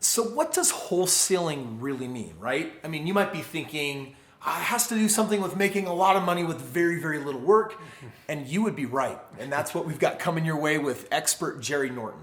So what does wholesaling really mean, right? I mean, you might be thinking, it has to do something with making a lot of money with very, very little work. And you would be right. And that's what we've got coming your way with expert Jerry Norton.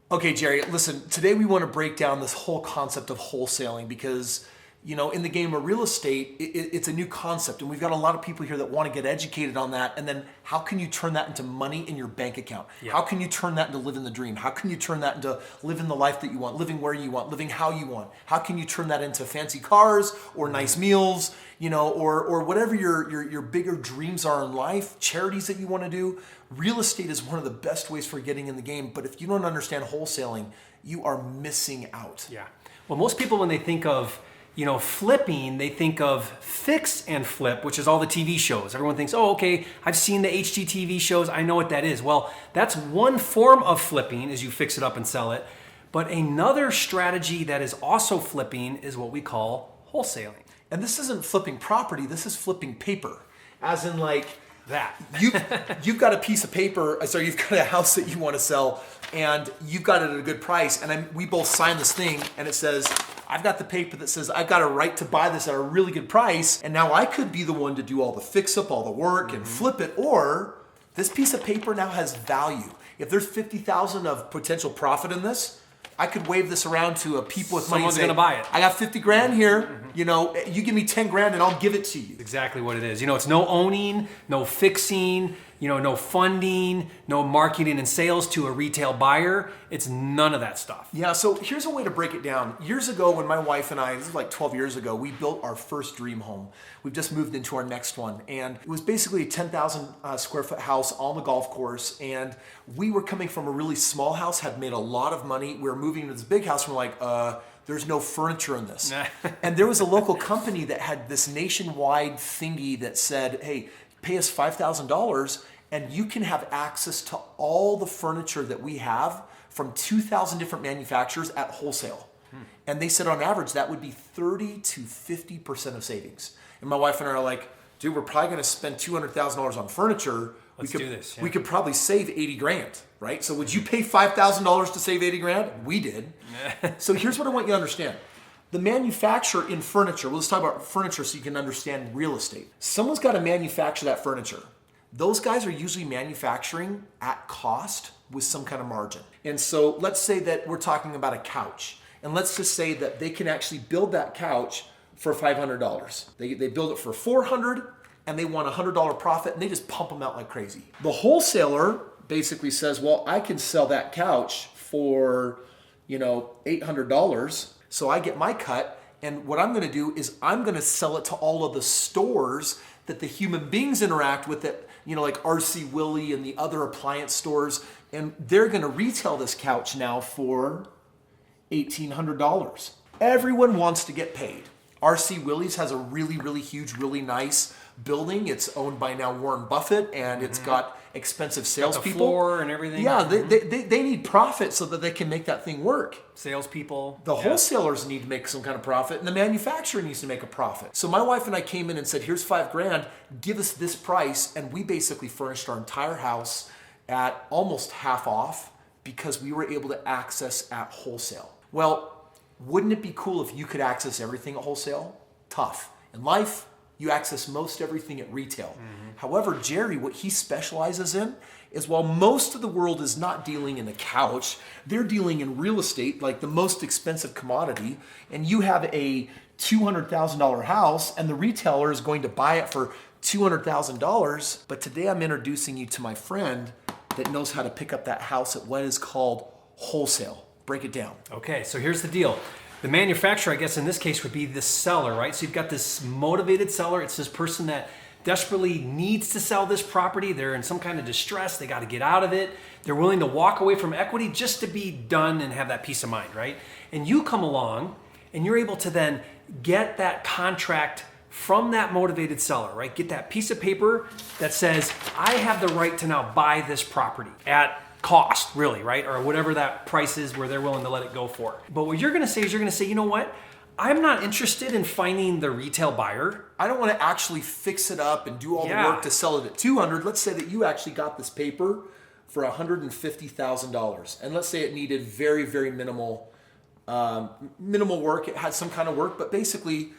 Okay, Jerry, listen, today we want to break down this whole concept of wholesaling because, you know, in the game of real estate, it's a new concept, and we've got a lot of people here that want to get educated on that. And then how can you turn that into money in your bank account? Yeah. How can you turn that into living the dream? How can you turn that into living the life that you want, living where you want, living how you want? How can you turn that into fancy cars or nice meals, you know, or whatever your bigger dreams are in life, charities that you want to do? Real estate is one of the best ways for getting in the game, but if you don't understand wholesaling, you are missing out. Yeah. Well, most people, when they think of, you know, flipping, they think of fix and flip, which is all the TV shows. Everyone thinks, oh, okay, I've seen the HGTV shows, I know what that is. Well, that's one form of flipping, is you fix it up and sell it. But another strategy that is also flipping is what we call wholesaling. And this isn't flipping property, this is flipping paper. As in like, that. You've got a piece of paper, sorry, you've got a house that you want to sell, and you've got it at a good price, and we both sign this thing, and it says, I've got the paper that says I've got a right to buy this at a really good price, and now I could be the one to do all the fix-up, all the work, and flip it, or this piece of paper now has value. If there's $50,000 of potential profit in this, I could wave this around to people with money and say, someone's gonna buy it. I got 50 grand here, you know, you give me 10 grand and I'll give it to you. Exactly what it is. You know, it's no owning, no fixing, you know, no funding, no marketing and sales to a retail buyer. It's none of that stuff. Yeah, so here's a way to break it down. Years ago, when my wife and I, this is like 12 years ago, we built our first dream home. We've just moved into our next one. And it was basically a 10,000 square foot house on the golf course. And we were coming from a really small house, had made a lot of money. We were moving into this big house. And we're like, there's no furniture in this. And there was a local company that had this nationwide thingy that said, hey, pay us $5,000 and you can have access to all the furniture that we have from 2,000 different manufacturers at wholesale. And they said on average, that would be 30 to 50% of savings. And my wife and I are like, dude, we're probably gonna spend $200,000 on furniture. Let's do this. Yeah. We could probably save 80 grand, right? So would you pay $5,000 to save 80 grand? We did. So here's what I want you to understand. The manufacturer in furniture, well, let's talk about furniture so you can understand real estate. Someone's got to manufacture that furniture. Those guys are usually manufacturing at cost with some kind of margin. And so let's say that we're talking about a couch. And let's just say that they can actually build that couch for $500. They build it for $400 and they want a $100 profit and they just pump them out like crazy. The wholesaler basically says, well, I can sell that couch for, you know, $800. So I get my cut, and what I'm gonna do is I'm gonna sell it to all of the stores that the human beings interact with, that, you know, like RC Willey and the other appliance stores, and they're gonna retail this couch now for $1,800. Everyone wants to get paid. RC Willey's has a really, really huge, really nice building. It's owned by now Warren Buffett, and it's got expensive salespeople. The floor and everything. Yeah, they need profit so that they can make that thing work. Salespeople. The wholesalers need to make some kind of profit, and the manufacturer needs to make a profit. So my wife and I came in and said, here's $5 grand, give us this price, and we basically furnished our entire house at almost half off because we were able to access at wholesale. Well, wouldn't it be cool if you could access everything at wholesale? Tough. In life, you access most everything at retail. However, Jerry, what he specializes in is, while most of the world is not dealing in a couch, they're dealing in real estate, like the most expensive commodity, and you have a $200,000 house and the retailer is going to buy it for $200,000. But today I'm introducing you to my friend that knows how to pick up that house at what is called wholesale. Break it down. Okay, so here's the deal. The manufacturer, I guess in this case, would be the seller, right? So you've got this motivated seller. It's this person that desperately needs to sell this property. They're in some kind of distress. They got to get out of it. They're willing to walk away from equity just to be done and have that peace of mind, right? And you come along and you're able to then get that contract from that motivated seller, right? Get that piece of paper that says, I have the right to now buy this property at cost, really, right? Or whatever that price is where they're willing to let it go for. But what you're gonna say is, you're gonna say, you know what? I'm not interested in finding the retail buyer. I don't want to actually fix it up and do all the work to sell it at 200. Let's say that you actually got this paper for $150,000. And let's say it needed very, very minimal work. It had some kind of work, but basically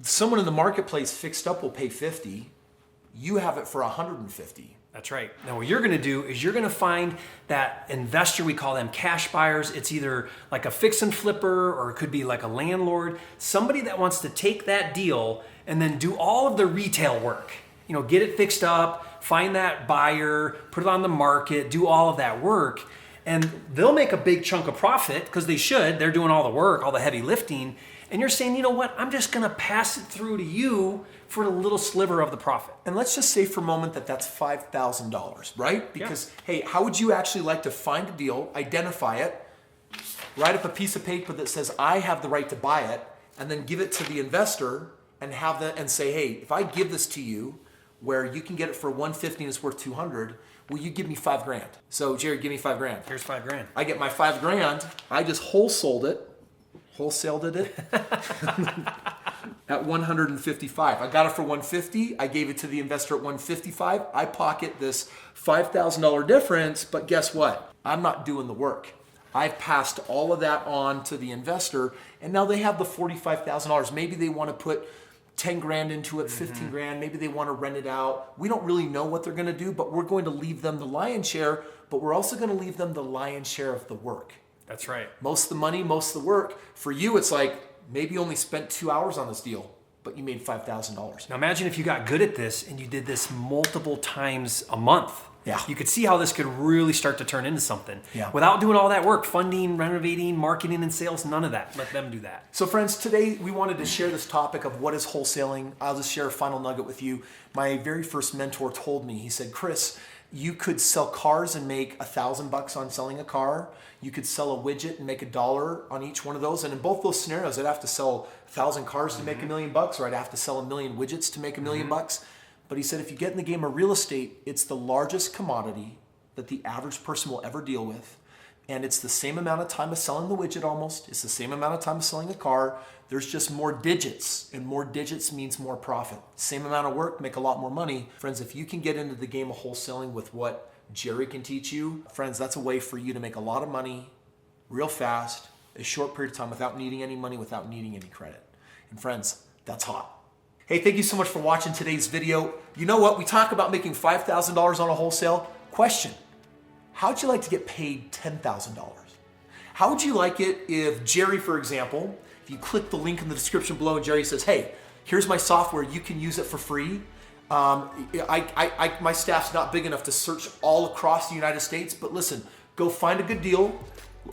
someone in the marketplace fixed up will pay 50. You have it for 150. That's right. Now what you're going to do is you're going to find that investor, we call them cash buyers. It's either like a fix and flipper, or it could be like a landlord, somebody that wants to take that deal and then do all of the retail work. You know, get it fixed up, find that buyer, put it on the market, do all of that work. And they'll make a big chunk of profit because they should. They're doing all the work, all the heavy lifting. And you're saying, you know what, I'm just going to pass it through to you for a little sliver of the profit. And let's just say for a moment that that's $5,000, right? Because, hey, how would you actually like to find a deal, identify it, write up a piece of paper that says, I have the right to buy it, and then give it to the investor and say, hey, if I give this to you where you can get it for 150 and it's worth 200, will you give me $5,000? So Jerry, give me $5,000. Here's $5,000. I get my $5,000. I just wholesaled it at 155. I got it for 150. I gave it to the investor at 155. I pocket this $5,000 difference, but guess what? I'm not doing the work. I've passed all of that on to the investor, and now they have the $45,000. Maybe they want to put 10 grand into it, 15 grand. Maybe they want to rent it out. We don't really know what they're going to do, but we're going to leave them the lion's share, but we're also going to leave them the lion's share of the work. That's right. Most of the money, most of the work. For you, it's like maybe you only spent 2 hours on this deal, but you made $5,000. Now imagine if you got good at this and you did this multiple times a month. Yeah. You could see how this could really start to turn into something. Yeah. Without doing all that work, funding, renovating, marketing, and sales, none of that. Let them do that. So friends, today we wanted to share this topic of what is wholesaling. I'll just share a final nugget with you. My very first mentor told me, he said, Kris, you could sell cars and make $1,000 on selling a car. You could sell a widget and make $1 on each one of those. And in both those scenarios, I'd have to sell 1,000 cars to make $1 million, or I'd have to sell 1,000,000 widgets to make $1 million. But he said, if you get in the game of real estate, it's the largest commodity that the average person will ever deal with. And it's the same amount of time as selling the widget almost. It's the same amount of time as selling a car. There's just more digits, and more digits means more profit. Same amount of work, make a lot more money. Friends, if you can get into the game of wholesaling with what Jerry can teach you, friends, that's a way for you to make a lot of money real fast, a short period of time without needing any money, without needing any credit. And friends, that's hot. Hey, thank you so much for watching today's video. You know what? We talk about making $5,000 on a wholesale. Question, how'd you like to get paid $10,000? How would you like it if Jerry, for example, if you click the link in the description below and Jerry says, hey, here's my software, you can use it for free. My staff's not big enough to search all across the United States, but listen, go find a good deal,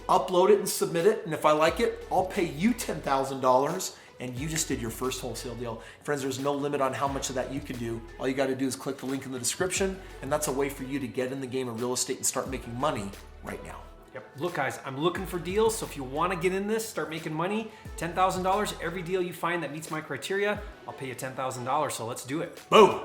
upload it and submit it, and if I like it, I'll pay you $10,000, and you just did your first wholesale deal. Friends, there's no limit on how much of that you can do. All you got to do is click the link in the description, and that's a way for you to get in the game of real estate and start making money right now. Yep. Look, guys, I'm looking for deals, so if you want to get in this, start making money, $10,000, every deal you find that meets my criteria, I'll pay you $10,000, so let's do it. Boom.